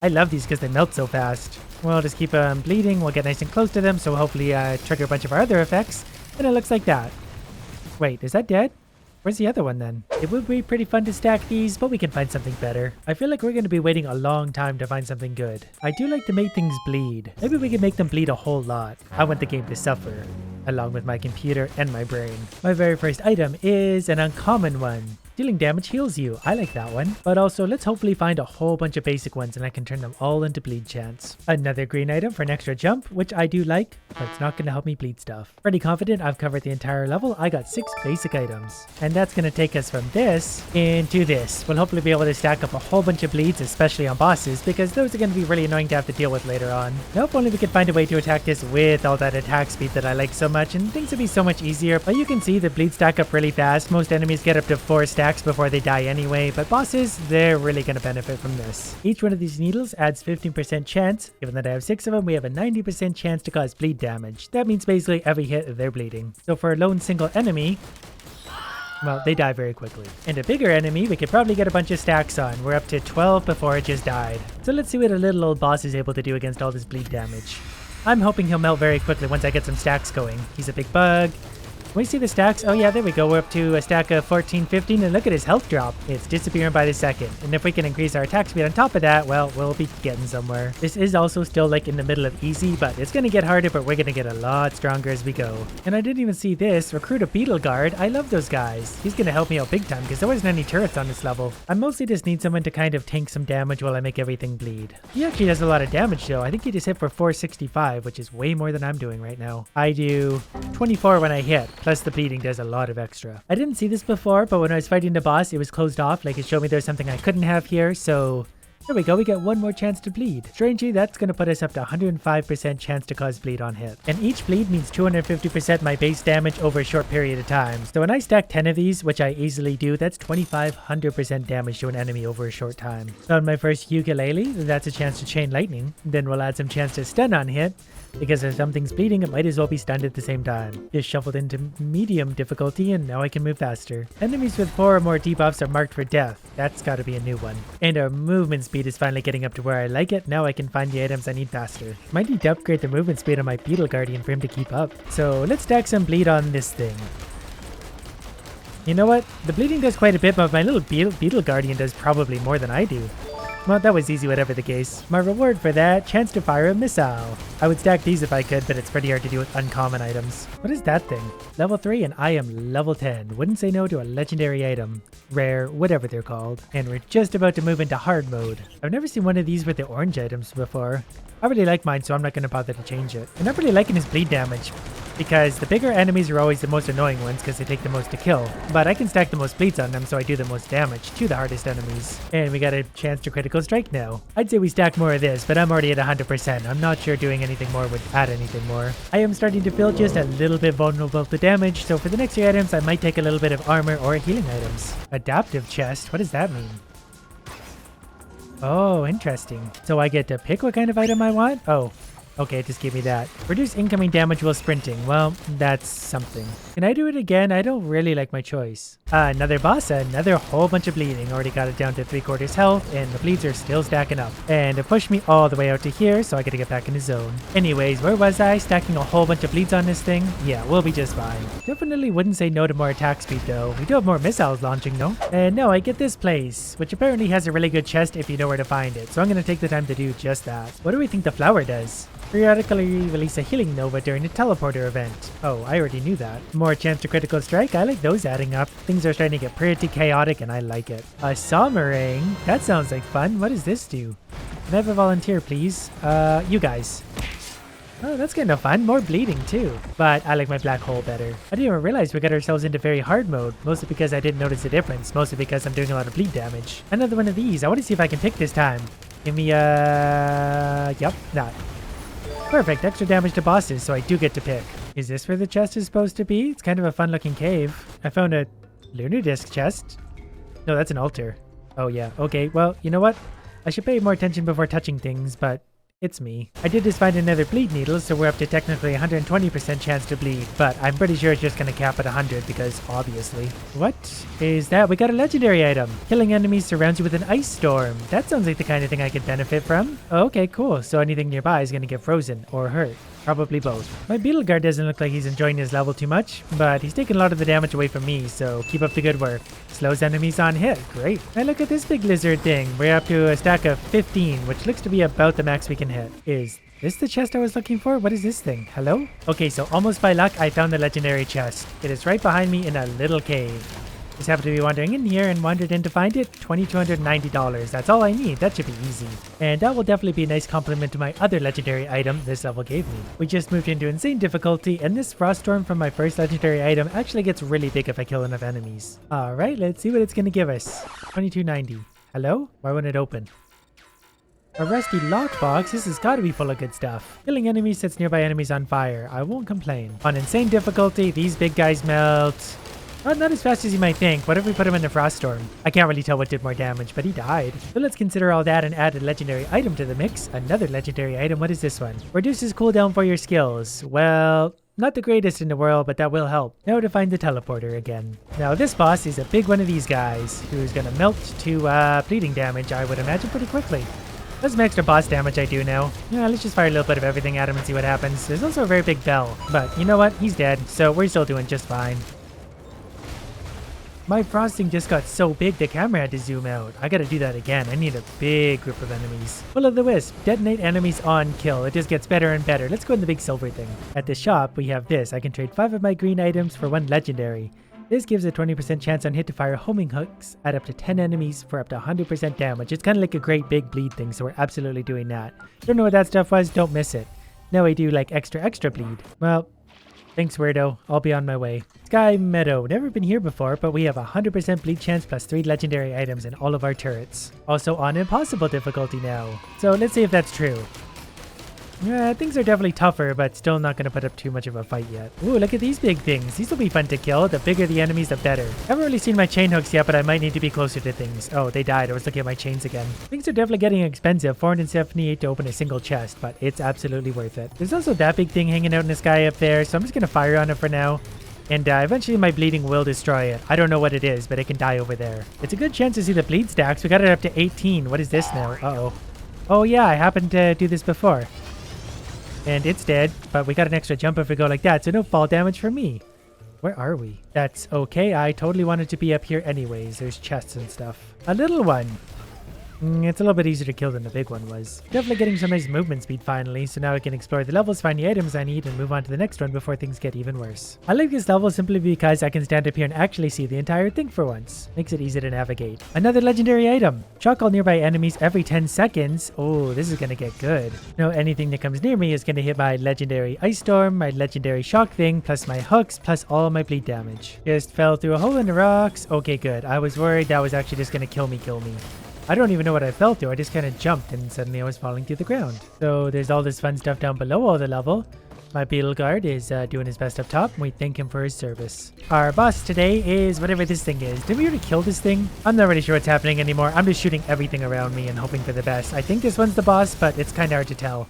I love these because they melt so fast. We'll just keep bleeding. We'll get nice and close to them, so hopefully trigger a bunch of our other effects. And it looks like that. Wait, is that dead? Where's the other one then? It would be pretty fun to stack these, but we can find something better. I feel like we're going to be waiting a long time to find something good. I do like to make things bleed. Maybe we can make them bleed a whole lot. I want the game to suffer, along with my computer and my brain. My very first item is an uncommon one. Dealing damage heals you. I like that one. But also, let's hopefully find a whole bunch of basic ones and I can turn them all into bleed chance. Another green item for an extra jump, which I do like, but it's not going to help me bleed stuff. Pretty confident I've covered the entire level. I got 6 basic items. And that's going to take us from this into this. We'll hopefully be able to stack up a whole bunch of bleeds, especially on bosses, because those are going to be really annoying to have to deal with later on. Now, if only we could find a way to attack this with all that attack speed that I like so much, and things would be so much easier. But you can see the bleeds stack up really fast. Most enemies get up to 4 stacks before they die anyway, but bosses, they're really going to benefit from this. Each one of these needles adds 15% chance. Given that I have 6 of them, we have a 90% chance to cause bleed damage. That means basically every hit they're bleeding. So for a lone single enemy, well, they die very quickly. And a bigger enemy, we could probably get a bunch of stacks on. We're up to 12 before it just died. So let's see what a little old boss is able to do against all this bleed damage. I'm hoping he'll melt very quickly once I get some stacks going. He's a big bug. Can we see the stacks? Oh yeah, there we go. We're up to a stack of 14, 15, and look at his health drop. It's disappearing by the second. And if we can increase our attack speed on top of that, well, we'll be getting somewhere. This is also still like in the middle of easy, but it's going to get harder, but we're going to get a lot stronger as we go. And I didn't even see this. Recruit a beetle guard. I love those guys. He's going to help me out big time because there wasn't any turrets on this level. I mostly just need someone to kind of tank some damage while I make everything bleed. He actually does a lot of damage though. I think he just hit for 465, which is way more than I'm doing right now. I do 24 when I hit, plus the bleeding does a lot of extra. I didn't see this before, but when I was fighting the boss, it was closed off. Like it showed me there's something I couldn't have here. So there we go. We get one more chance to bleed. Strangely, that's going to put us up to 105% chance to cause bleed on hit. And each bleed means 250% my base damage over a short period of time. So when I stack 10 of these, which I easily do, that's 2500% damage to an enemy over a short time. So on my first ukulele, that's a chance to chain lightning. Then we'll add some chance to stun on hit. Because if something's bleeding, it might as well be stunned at the same time. Just shuffled into medium difficulty and now I can move faster. Enemies with 4 or more debuffs are marked for death. That's gotta be a new one. And our movement speed is finally getting up to where I like it. Now I can find the items I need faster. Might need to upgrade the movement speed on my Beetle Guardian for him to keep up. So let's stack some bleed on this thing. You know what? The bleeding does quite a bit, but my little Beetle Guardian does probably more than I do. Well, that was easy, whatever the case. My reward for that, chance to fire a missile. I would stack these if I could, but it's pretty hard to do with uncommon items. What is that thing? Level 3 and I am level 10. Wouldn't say no to a legendary item. Rare, whatever they're called. And we're just about to move into hard mode. I've never seen one of these with the orange items before. I really like mine, so I'm not going to bother to change it. And I'm really liking his bleed damage, because the bigger enemies are always the most annoying ones because they take the most to kill. But I can stack the most bleeds on them, so I do the most damage to the hardest enemies. And we got a chance to critical strike now. I'd say we stack more of this, but I'm already at 100%. I'm not sure doing anything more would add anything more. I am starting to feel just a little bit vulnerable to damage, so for the next 3 items, I might take a little bit of armor or healing items. Adaptive chest, what does that mean? Oh, interesting. So I get to pick what kind of item I want? Oh, okay, just give me that. Reduce incoming damage while sprinting. Well, that's something. Can I do it again? I don't really like my choice. Another boss, another whole bunch of bleeding. Already got it down to 3/4 health, and the bleeds are still stacking up. And it pushed me all the way out to here, so I gotta get back in the zone. Anyways, where was I? Stacking a whole bunch of bleeds on this thing? Yeah, we'll be just fine. Definitely wouldn't say no to more attack speed though. We do have more missiles launching though. And no, I get this place, which apparently has a really good chest if you know where to find it. So I'm gonna take the time to do just that. What do we think the flower does? Periodically release a healing nova during the teleporter event. Oh, I already knew that. More chance to critical strike. I like those adding up. Things are starting to get pretty chaotic and I like it. A Somerang? That sounds like fun. What does this do? Can I have a volunteer, please? You guys. Oh, that's kind of fun. More bleeding too. But I like my black hole better. I didn't even realize we got ourselves into very hard mode. Mostly because I didn't notice the difference. Mostly because I'm doing a lot of bleed damage. Another one of these. I want to see if I can pick this time. Give me yep, that. Perfect, extra damage to bosses, so I do get to pick. Is this where the chest is supposed to be? It's kind of a fun looking cave. I found a lunar disc chest. No, that's an altar. Oh yeah, okay, well, you know what? I should pay more attention before touching things, but It's me. I did just find another bleed needle, so we're up to technically 120% chance to bleed, but I'm pretty sure it's just gonna cap at 100 because obviously. What is that? We got a legendary item. Killing enemies surrounds you with an ice storm. That sounds like the kind of thing I could benefit from. Oh, okay, cool. So anything nearby is gonna get frozen or hurt. Probably both. My beetle guard doesn't look like he's enjoying his level too much, but he's taking a lot of the damage away from me, so keep up the good work. Slows enemies on hit. Great. And look at this big lizard thing. We're up to a stack of 15, which looks to be about the max we can hit. Is this the chest I was looking for? What is this thing? Hello? Okay, so almost by luck, I found the legendary chest. It is right behind me in a little cave. Just have to be wandering in here and wandered in to find it. $2,290. That's all I need. That should be easy. And that will definitely be a nice compliment to my other legendary item this level gave me. We just moved into insane difficulty, and this frost storm from my first legendary item actually gets really big if I kill enough enemies. Alright, let's see what it's gonna give us. $2,290. Hello? Why won't it open? A rusty lockbox? This has got to be full of good stuff. Killing enemies sets nearby enemies on fire. I won't complain. On insane difficulty, these big guys melt. Well, not as fast as you might think. What if we put him in the frost storm? I can't really tell what did more damage, but he died. So let's consider all that and add a legendary item to the mix. Another legendary item. What is this one? Reduces cooldown for your skills. Well, not the greatest in the world, but that will help. Now to find the teleporter again. Now this boss is a big one of these guys, who's gonna melt to bleeding damage, I would imagine, pretty quickly. That's some extra boss damage I do now. Yeah, let's just fire a little bit of everything at him and see what happens. There's also a very big bell, but you know what? He's dead, so we're still doing just fine. My frosting just got so big the camera had to zoom out. I gotta do that again. I need a big group of enemies. Will of the Wisp. Detonate enemies on kill. It just gets better and better. Let's go in the big silver thing. At the shop, we have this. I can trade 5 of my green items for 1 legendary. This gives a 20% chance on hit to fire homing hooks at up to 10 enemies for up to 100% damage. It's kind of like a great big bleed thing, so we're absolutely doing that. Don't know what that stuff was? Don't miss it. Now I do like extra bleed. Well, thanks, weirdo. I'll be on my way. Sky Meadow. Never been here before, but we have a 100% bleed chance plus 3 legendary items in all of our turrets. Also on impossible difficulty now. So let's see if that's true. Yeah, things are definitely tougher, but still not going to put up too much of a fight yet. Ooh, look at these big things. These will be fun to kill. The bigger the enemies, the better. Haven't really seen my chain hooks yet, but I might need to be closer to things. Oh, they died. I was looking at my chains again. Things are definitely getting expensive. 478 to open a single chest, but it's absolutely worth it. There's also that big thing hanging out in the sky up there, so I'm just going to fire on it for now. And eventually my bleeding will destroy it. I don't know what it is, but it can die over there. It's a good chance to see the bleed stacks. We got it up to 18. What is this now? Uh-oh. Oh yeah, I happened to do this before. And it's dead, but we got an extra jump if we go like that, so no fall damage for me. Where are we? That's okay, I totally wanted to be up here anyways. There's chests and stuff. A little one. It's a little bit easier to kill than the big one was. Definitely getting some nice movement speed finally, so now I can explore the levels, find the items I need, and move on to the next one before things get even worse. I like this level simply because I can stand up here and actually see the entire thing for once. Makes it easy to navigate. Another legendary item. Shock all nearby enemies every 10 seconds. Oh, this is gonna get good. Now anything that comes near me is gonna hit my legendary ice storm, my legendary shock thing, plus my hooks, plus all my bleed damage. Just fell through a hole in the rocks. Okay, good. I was worried that was actually just gonna kill me. I don't even know what I fell through. I just kind of jumped and suddenly I was falling through the ground. So there's all this fun stuff down below all the level. My beetle guard is doing his best up top, and we thank him for his service. Our boss today is whatever this thing is. Did we already kill this thing? I'm not really sure what's happening anymore. I'm just shooting everything around me and hoping for the best. I think this one's the boss, but it's kind of hard to tell.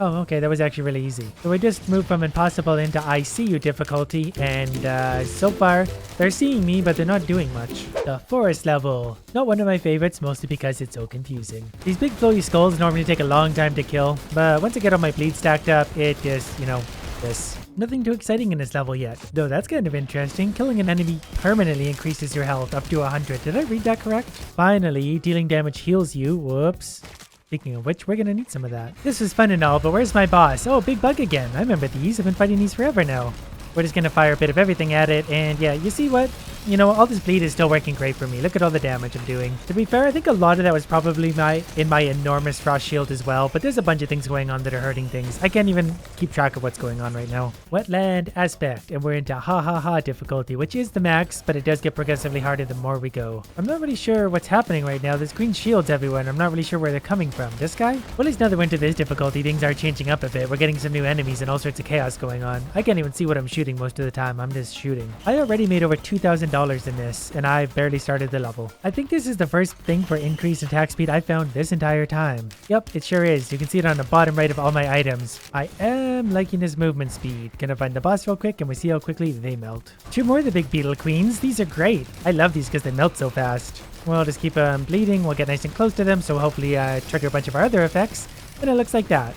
Oh, okay, that was actually really easy. So we just moved from impossible into I see you difficulty, and so far, they're seeing me, but they're not doing much. The forest level. Not one of my favorites, mostly because it's so confusing. These big floaty skulls normally take a long time to kill, but once I get all my bleed stacked up, it just, you know, this. Nothing too exciting in this level yet, though that's kind of interesting. Killing an enemy permanently increases your health up to 100. Did I read that correct? Finally, dealing damage heals you. Whoops. Speaking of which, we're gonna need some of that. This was fun and all, but where's my boss? Oh, big bug again. I remember these. I've been fighting these forever now. We're just gonna fire a bit of everything at it, and yeah, you see what? You know, all this bleed is still working great for me. Look at all the damage I'm doing. To be fair, I think a lot of that was probably in my enormous frost shield as well, but there's a bunch of things going on that are hurting things. I can't even keep track of what's going on right now. Wetland aspect, and we're into ha difficulty, which is the max, but it does get progressively harder the more we go. I'm not really sure what's happening right now. There's green shields everywhere, and I'm not really sure where they're coming from. This guy? Well, at least now that we're into this difficulty, things are changing up a bit. We're getting some new enemies and all sorts of chaos going on. I can't even see what I'm shooting most of the time. I'm just shooting. I already made over $2,000 $12,000 in this, and I've barely started the level. I think this is the first thing for increased attack speed I've found this entire time. Yep, it sure is. You can see it on the bottom right of all my items. I am liking his movement speed. Gonna find the boss real quick and we see how quickly they melt. 2 more of the big beetle queens. These are great. I love these because they melt so fast. We'll just keep bleeding. We'll get nice and close to them, so hopefully trigger a bunch of our other effects. And it looks like that.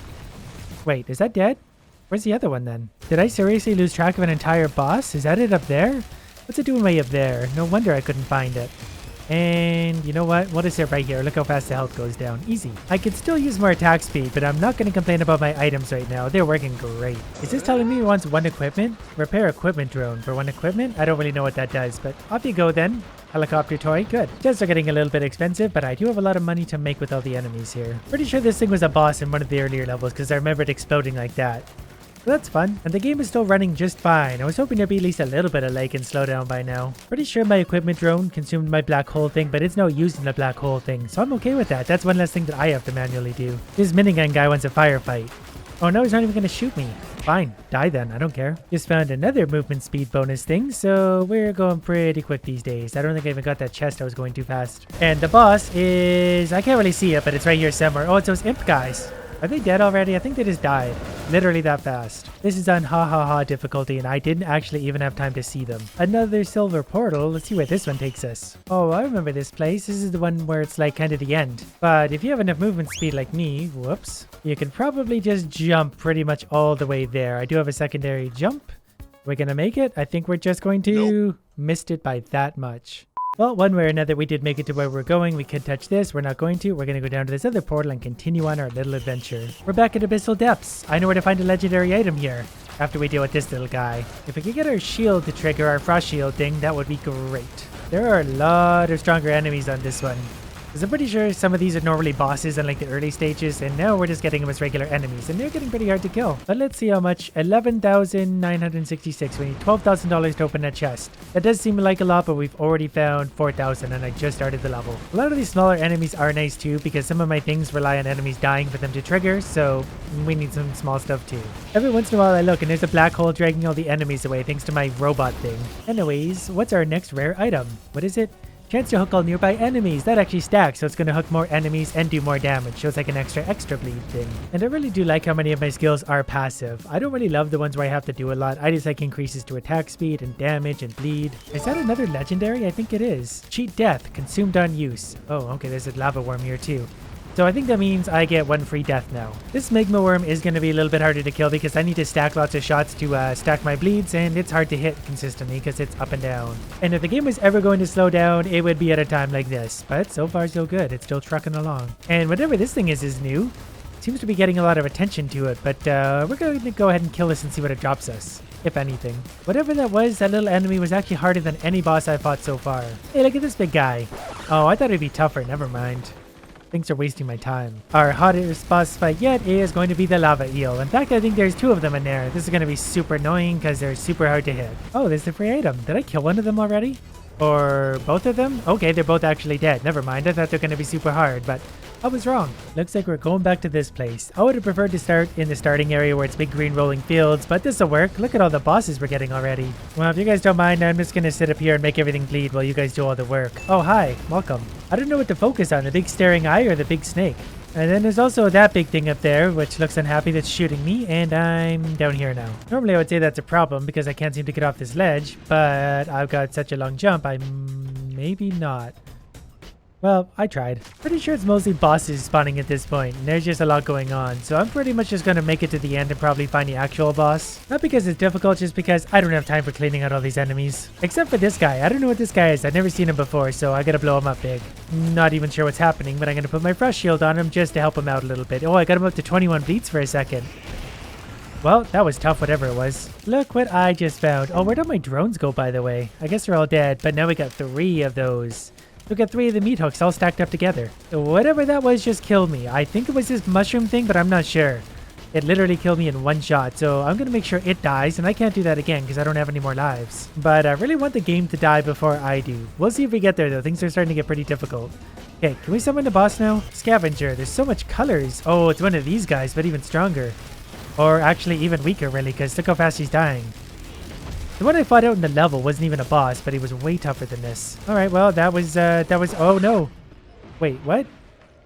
Wait, is that dead? Where's the other one then? Did I seriously lose track of an entire boss? Is that it up there? What's it doing way up there? No wonder I couldn't find it. And you know what? We'll just sit right here. Look how fast the health goes down. Easy. I could still use more attack speed, but I'm not going to complain about my items right now. They're working great. Is this telling me it wants 1 equipment? Repair equipment drone for 1 equipment? I don't really know what that does, but off you go then. Helicopter toy, good. Chests are getting a little bit expensive, but I do have a lot of money to make with all the enemies here. Pretty sure this thing was a boss in one of the earlier levels because I remember it exploding like that. So that's fun, and the game is still running just fine. I was hoping there'd be at least a little bit of lag and slowdown by now. Pretty sure my equipment drone consumed my black hole thing, but it's now using the black hole thing, so I'm okay with that. That's one less thing that I have to manually do. This minigun guy wants a firefight. Oh no, he's not even gonna shoot me. Fine, die then, I don't care. Just found another movement speed bonus thing, so we're going pretty quick these days. I don't think I even got that chest. I was going too fast. And the boss is... I can't really see it, but it's right here somewhere. Oh, it's those imp guys. Are they dead already? I think they just died. Literally that fast. This is on ha ha ha difficulty and I didn't actually even have time to see them. Another silver portal. Let's see where this one takes us. Oh, I remember this place. This is the one where it's like kind of the end. But if you have enough movement speed like me, whoops, you can probably just jump pretty much all the way there. I do have a secondary jump. We're gonna make it. I think we're just going to missed it by that much. Well, one way or another, we did make it to where we're going. We could touch this. We're not going to. We're going to go down to this other portal and continue on our little adventure. We're back at Abyssal Depths. I know where to find a legendary item here after we deal with this little guy. If we could get our shield to trigger our frost shield thing, that would be great. There are a lot of stronger enemies on this one. Because I'm pretty sure some of these are normally bosses in like the early stages, and now we're just getting them as regular enemies, and they're getting pretty hard to kill. But let's see how much. 11,966. We need $12,000 to open that chest. That does seem like a lot, but we've already found 4,000, and I just started the level. A lot of these smaller enemies are nice too, because some of my things rely on enemies dying for them to trigger, so we need some small stuff too. Every once in a while I look, and there's a black hole dragging all the enemies away thanks to my robot thing. Anyways, what's our next rare item? What is it? Chance to hook all nearby enemies. That actually stacks, so it's going to hook more enemies and do more damage. So it's like an extra bleed thing. And I really do like how many of my skills are passive. I don't really love the ones where I have to do a lot. I just like increases to attack speed and damage and bleed. Is that another legendary? I think it is. Cheat death. Consumed on use. Oh, okay. There's a lava worm here too. So I think that means I get 1 free death now. This magma worm is going to be a little bit harder to kill because I need to stack lots of shots to stack my bleeds, and it's hard to hit consistently because it's up and down. And if the game was ever going to slow down, it would be at a time like this. But so far so good. It's still trucking along. And whatever this thing is new. Seems to be getting a lot of attention to it, but we're going to go ahead and kill this and see what it drops us. If anything. Whatever that was, that little enemy was actually harder than any boss I've fought so far. Hey, look at this big guy. Oh, I thought it'd be tougher. Never mind. Thanks for wasting my time. Our hottest boss fight yet is going to be the lava eel. In fact, I think there's 2 of them in there. This is going to be super annoying because they're super hard to hit. Oh, there's the free item. Did I kill one of them already? Or both of them? Okay, they're both actually dead. Never mind. I thought they're going to be super hard, but I was wrong. Looks like we're going back to this place. I would have preferred to start in the starting area where it's big green rolling fields, but this will work. Look at all the bosses we're getting already. Well, if you guys don't mind, I'm just going to sit up here and make everything bleed while you guys do all the work. Oh, hi. Welcome. I don't know what to focus on, the big staring eye or the big snake. And then there's also that big thing up there, which looks unhappy that's shooting me, and I'm down here now. Normally I would say that's a problem because I can't seem to get off this ledge, but I've got such a long jump, maybe not. Well, I tried. Pretty sure it's mostly bosses spawning at this point, and there's just a lot going on, so I'm pretty much just going to make it to the end and probably find the actual boss. Not because it's difficult, just because I don't have time for cleaning out all these enemies. Except for this guy. I don't know what this guy is. I've never seen him before, so I gotta blow him up big. Not even sure what's happening, but I'm gonna put my frost shield on him just to help him out a little bit. Oh, I got him up to 21 bleeds for a second. Well, that was tough, whatever it was. Look what I just found. Oh, where did my drones go, by the way? I guess they're all dead, but now we got 3 of those. Look at 3 of the meat hooks all stacked up together. Whatever that was just killed me. I think it was this mushroom thing, but I'm not sure. It literally killed me in 1 shot, so I'm going to make sure it dies, and I can't do that again because I don't have any more lives. But I really want the game to die before I do. We'll see if we get there, though. Things are starting to get pretty difficult. Okay, can we summon the boss now? Scavenger. There's so much colors. Oh, it's one of these guys, but even stronger. Or actually even weaker, really, because look how fast he's dying. The one I fought out in the level wasn't even a boss, but he was way tougher than this. All right, well, that was, oh no. Wait, what?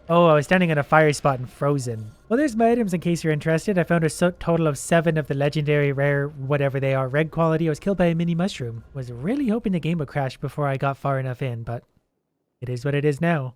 Oh, I was standing on a fire spot and frozen. Well, there's my items in case you're interested. I found a total of 7 of the legendary rare, whatever they are, red quality. I was killed by a mini mushroom. Was really hoping the game would crash before I got far enough in, but it is what it is now.